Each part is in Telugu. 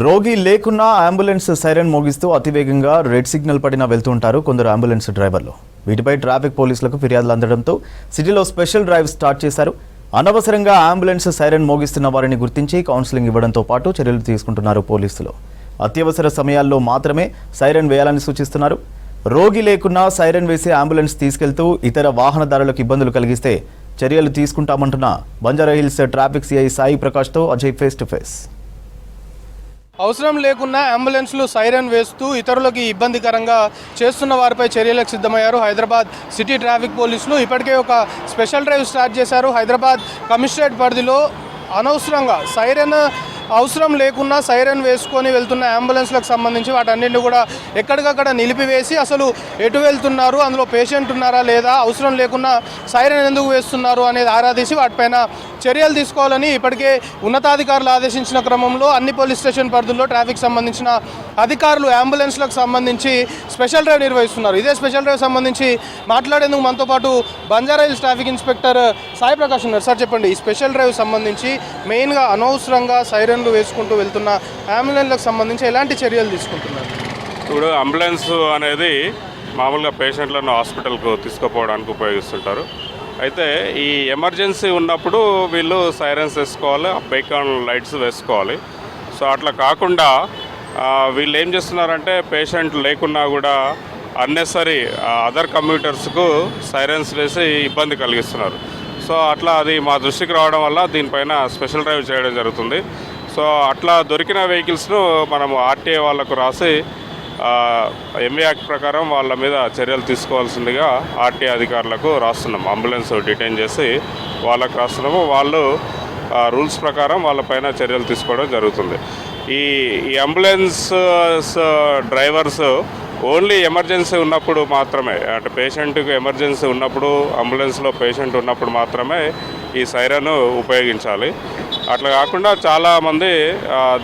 రోగి లేకున్నా అంబులెన్స్ సైరన్ మోగిస్తూ అతివేగంగా రెడ్ సిగ్నల్ పడిన వెళ్తుంటారు కొందరు అంబులెన్స్ డ్రైవర్లు. వీటిపై ట్రాఫిక్ పోలీసులకు ఫిర్యాదులు అందడంతో సిటీలో స్పెషల్ డ్రైవ్ స్టార్ట్ చేశారు. అనవసరంగా అంబులెన్స్ సైరన్ మోగిస్తున్న వారిని గుర్తించి కౌన్సిలింగ్ ఇవ్వడంతో పాటు చర్యలు తీసుకుంటున్నారు పోలీసులు. అత్యవసర సమయాల్లో మాత్రమే సైరన్ వేయాలని సూచిస్తున్నారు. రోగి లేకున్నా సైరన్ వేసి అంబులెన్స్ తీసుకెళ్తూ ఇతర వాహనదారులకు ఇబ్బందులు కలిగిస్తే చర్యలు తీసుకుంటామంటున్న బంజారాహిల్స్ ట్రాఫిక్ సిఐ సాయి ప్రకాష్తో అజయ్ ఫేస్ టు ఫేస్. అవసరం లేకున్నా అంబులెన్స్లు సైరన్ వేస్తూ ఇతరులకి ఇబ్బందికరంగా చేస్తున్న వారిపై చర్యలకు సిద్ధమయ్యారు హైదరాబాద్ సిటీ ట్రాఫిక్ పోలీసులు. ఇప్పటికే ఒక స్పెషల్ డ్రైవ్ స్టార్ట్ చేశారు. హైదరాబాద్ కమిషనరేట్ పరిధిలో అనవసరంగా సైరన్ అవసరం లేకున్నా సైరన్ వేసుకొని వెళ్తున్న అంబులెన్స్లకు సంబంధించి వాటన్నింటినీ కూడా ఎక్కడికక్కడ నిలిపివేసి అసలు ఎటు వెళ్తున్నారు, అందులో పేషెంట్ ఉన్నారా లేదా, అవసరం లేకున్నా సైరన్ ఎందుకు వేస్తున్నారు అనేది ఆరాధించి వాటిపైన చర్యలు తీసుకోవాలని ఇప్పటికే ఉన్నతాధికారులు ఆదేశించిన క్రమంలో అన్ని పోలీస్ స్టేషన్ పరిధుల్లో ట్రాఫిక్ సంబంధించిన అధికారులు అంబులెన్స్లకు సంబంధించి స్పెషల్ డ్రైవ్ నిర్వహిస్తున్నారు. ఇదే స్పెషల్ డ్రైవ్ సంబంధించి మాట్లాడేందుకు మనతో పాటు బంజారాహిల్స్ ట్రాఫిక్ ఇన్స్పెక్టర్ సాయి ప్రకాష్ ఉన్నారు. సార్ చెప్పండి, ఈ స్పెషల్ డ్రైవ్ సంబంధించి మెయిన్గా అనవసరంగా సైరన్లు వేసుకుంటూ వెళ్తున్న అంబులెన్స్లకు సంబంధించి ఎలాంటి చర్యలు తీసుకుంటున్నారు? ఇప్పుడు అంబులెన్స్ అనేది మామూలుగా పేషెంట్లను హాస్పిటల్కు తీసుకుపోవడానికి ఉపయోగిస్తుంటారు. అయితే ఈ ఎమర్జెన్సీ ఉన్నప్పుడు వీళ్ళు సైరన్స్ వేసుకోవాలి, బైకాన్ లైట్స్ వేసుకోవాలి. సో అట్లా కాకుండా వీళ్ళు ఏం చేస్తున్నారంటే పేషెంట్ లేకున్నా కూడా అన్నెసరీ అదర్ కమ్యూటర్స్కు సైరన్స్ వేసి ఇబ్బంది కలిగిస్తున్నారు. సో అట్లా అది మా దృష్టికి రావడం వల్ల దీనిపైన స్పెషల్ డ్రైవ్ చేయడం జరుగుతుంది. సో అట్లా దొరికిన వెహికల్స్ను మనము ఆర్టీఏ వాళ్ళకు రాసి ఎంఏ యాక్ట్ ప్రకారం వాళ్ళ మీద చర్యలు తీసుకోవాల్సిందిగా ఆర్టీఏ అధికారులకు రాస్తున్నాము. అంబులెన్స్ డిటైన్ చేసి వాళ్ళకు రాస్తున్నాము. వాళ్ళు రూల్స్ ప్రకారం వాళ్ళపైన చర్యలు తీసుకోవడం జరుగుతుంది. ఈ అంబులెన్స్ డ్రైవర్స్ ఓన్లీ ఎమర్జెన్సీ ఉన్నప్పుడు మాత్రమే, అంటే పేషెంట్కి ఎమర్జెన్సీ ఉన్నప్పుడు అంబులెన్స్లో పేషెంట్ ఉన్నప్పుడు మాత్రమే ఈ సైరన్ ఉపయోగించాలి. అట్లా కాకుండా చాలామంది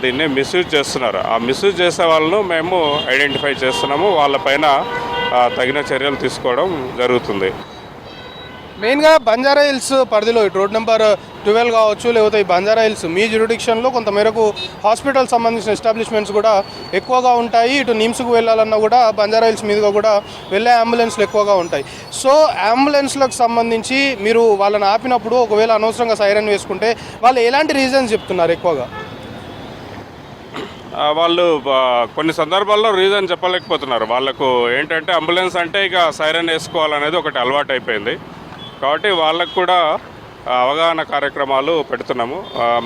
దీన్ని మిస్యూజ్ చేస్తున్నారు. ఆ మిస్యూజ్ చేసే వాళ్ళను మేము ఐడెంటిఫై చేస్తున్నాము. వాళ్ళపైన తగిన చర్యలు తీసుకోవడం జరుగుతుంది. మెయిన్గా బంజారాహిల్స్ పరిధిలో రోడ్ నెంబర్ 12 కావచ్చు, లేకపోతే ఈ బంజారాహిల్స్ మీ జ్యూరిడిక్షన్లో కొంతమేరకు హాస్పిటల్ సంబంధించిన ఎస్టాబ్లిష్మెంట్స్ కూడా ఎక్కువగా ఉంటాయి. ఇటు నిమ్స్కు వెళ్ళాలన్నా కూడా బంజారాహిల్స్ మీదుగా కూడా వెళ్ళే అంబులెన్స్లు ఎక్కువగా ఉంటాయి. సో అంబులెన్స్లకు సంబంధించి మీరు వాళ్ళని ఆపినప్పుడు ఒకవేళ అనవసరంగా సైరన్ వేసుకుంటే వాళ్ళు ఎలాంటి రీజన్స్ చెప్తున్నారు? ఎక్కువగా వాళ్ళు కొన్ని సందర్భాల్లో రీజన్ చెప్పలేకపోతున్నారు. వాళ్ళకు ఏంటంటే అంబులెన్స్ అంటే ఇక సైరన్ వేసుకోవాలనేది ఒకటి అలవాటు అయిపోయింది. కాబట్టి వాళ్ళకు కూడా అవగాహన కార్యక్రమాలు పెడుతున్నాము.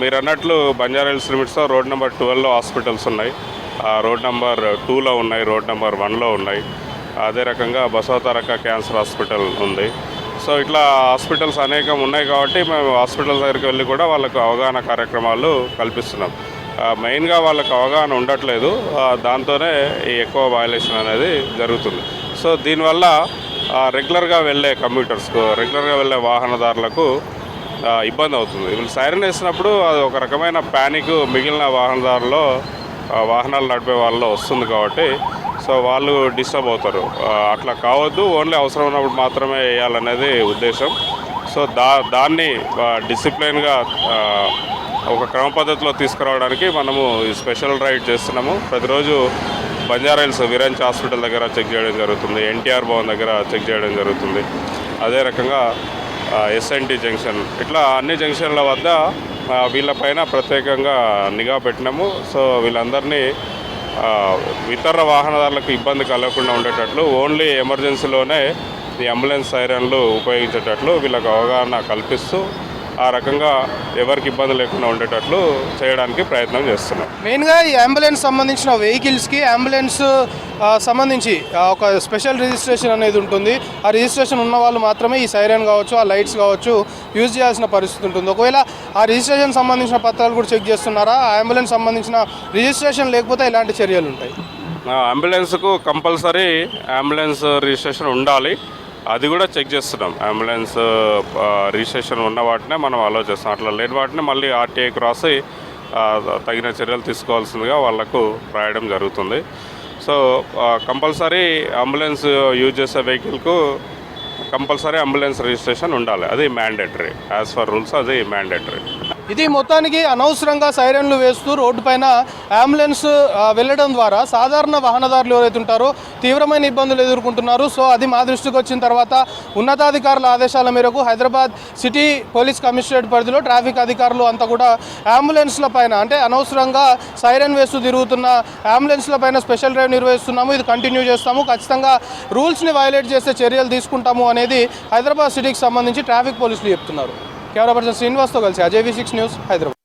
మీరు అన్నట్లు బంజారాహిల్స్ లిమిట్స్లో రోడ్ నెంబర్ 12లో హాస్పిటల్స్ ఉన్నాయి, రోడ్ నెంబర్ 2లో ఉన్నాయి, రోడ్ నెంబర్ 1లో ఉన్నాయి. అదే రకంగా బసవతారక క్యాన్సర్ హాస్పిటల్ ఉంది. సో ఇట్లా హాస్పిటల్స్ అనేకం ఉన్నాయి. కాబట్టి మేము హాస్పిటల్ దగ్గరికి వెళ్ళి కూడా వాళ్ళకు అవగాహన కార్యక్రమాలు కల్పిస్తున్నాం. మెయిన్గా వాళ్ళకు అవగాహన ఉండట్లేదు, దాంతోనే ఈ ఎక్కువ వయలేషన్ అనేది జరుగుతుంది. సో దీనివల్ల రెగ్యులర్గా వెళ్ళే కమ్యూటర్స్కు, రెగ్యులర్గా వెళ్ళే వాహనదారులకు ఇబ్బంది అవుతుంది. వీళ్ళు సైరన్ వేసినప్పుడు అది ఒక రకమైన ప్యానిక్ మిగిలిన వాహనదారుల్లో, వాహనాలు నడిపే వాళ్ళలో వస్తుంది. కాబట్టి సో వాళ్ళు డిస్టర్బ్ అవుతారు. అట్లా కావద్దు, ఓన్లీ అవసరం ఉన్నప్పుడు మాత్రమే వేయాలనేది ఉద్దేశం. సో దాన్ని డిసిప్లిన్గా ఒక క్రమ పద్ధతిలో తీసుకురావడానికి మనము ఈ స్పెషల్ డ్రైవ్ చేస్తున్నాము. ప్రతిరోజు బంజారాహిల్స్ విరంచ్ హాస్పిటల్ దగ్గర చెక్ చేయడం జరుగుతుంది, ఎన్టీఆర్ భవన్ దగ్గర చెక్ చేయడం జరుగుతుంది. అదే రకంగా ఎస్ఎన్టీ జంక్షన్, ఇట్లా అన్ని జంక్షన్ల వద్ద వీళ్ళపైన ప్రత్యేకంగా నిఘా పెట్టినాము. సో వీళ్ళందరినీ ఇతర వాహనదారులకు ఇబ్బంది కలగకుండా ఉండేటట్లు, ఓన్లీ ఎమర్జెన్సీలోనే ఈ అంబులెన్స్ సైరన్లు ఉపయోగించేటట్లు వీళ్ళకు అవగాహన కల్పిస్తూ ఆ రకంగా ఎవరికి ఇబ్బంది లేకుండా ఉండేటట్లు చేయడానికి ప్రయత్నం చేస్తున్నాం. మెయిన్గా ఈ అంబులెన్స్ సంబంధించిన వెహికల్స్కి అంబులెన్స్ సంబంధించి ఒక స్పెషల్ రిజిస్ట్రేషన్ అనేది ఉంటుంది. ఆ రిజిస్ట్రేషన్ ఉన్న వాళ్ళు మాత్రమే ఈ సైరన్ కావచ్చు, ఆ లైట్స్ కావచ్చు యూజ్ చేయాల్సిన పరిస్థితి ఉంటుంది. ఒకవేళ ఆ రిజిస్ట్రేషన్ సంబంధించిన పత్రాలు కూడా చెక్ చేస్తున్నారా? ఆ అంబులెన్స్ సంబంధించిన రిజిస్ట్రేషన్ లేకపోతే ఎలాంటి చర్యలు ఉంటాయి? అంబులెన్స్కు కంపల్సరీ అంబులెన్స్ రిజిస్ట్రేషన్ ఉండాలి. అది కూడా చెక్ చేస్తున్నాం. అంబులెన్స్ రిజిస్ట్రేషన్ ఉన్న వాటినే మనం అలో చేస్తాం. అట్లా లేని వాటిని మళ్ళీ ఆర్టీఐకి రాసి తగిన చర్యలు తీసుకోవాల్సిందిగా వాళ్లకు రాయడం జరుగుతుంది. సో కంపల్సరీ అంబులెన్స్ యూజ్ చేసే వెహికల్కు కంపల్సరీ అంబులెన్స్ రిజిస్ట్రేషన్ ఉండాలి. అది మ్యాండేటరీ, యాజ్ ఫర్ రూల్స్ అది మ్యాండేటరీ. ఇది మొత్తానికి అనవసరంగా సైరన్లు వేస్తూ రోడ్డు పైన అంబులెన్స్ వెళ్ళడం ద్వారా సాధారణ వాహనదారులు ఎవరైతే ఉంటారో తీవ్రమైన ఇబ్బందులు ఎదుర్కొంటున్నారు. సో అది మా దృష్టికి వచ్చిన తర్వాత ఉన్నతాధికారుల ఆదేశాల మేరకు హైదరాబాద్ సిటీ పోలీస్ కమిషనరేట్ పరిధిలో ట్రాఫిక్ అధికారులు అంతా కూడా అంబులెన్స్ల పైన అంటే అనవసరంగా సైరన్ వేస్తూ తిరుగుతున్న అంబులెన్స్ల పైన స్పెషల్ డ్రైవ్ నిర్వహిస్తున్నాము. ఇది కంటిన్యూ చేస్తాము. ఖచ్చితంగా రూల్స్ని వైలేట్ చేస్తే చర్యలు తీసుకుంటాము అనేది హైదరాబాద్ సిటీకి సంబంధించి ట్రాఫిక్ పోలీసులు చెప్తున్నారు. కెమెరా పర్సన్ శ్రీనివాస్తో కలిసి అజయ్ V6 న్యూస్, హైదరాబాద్.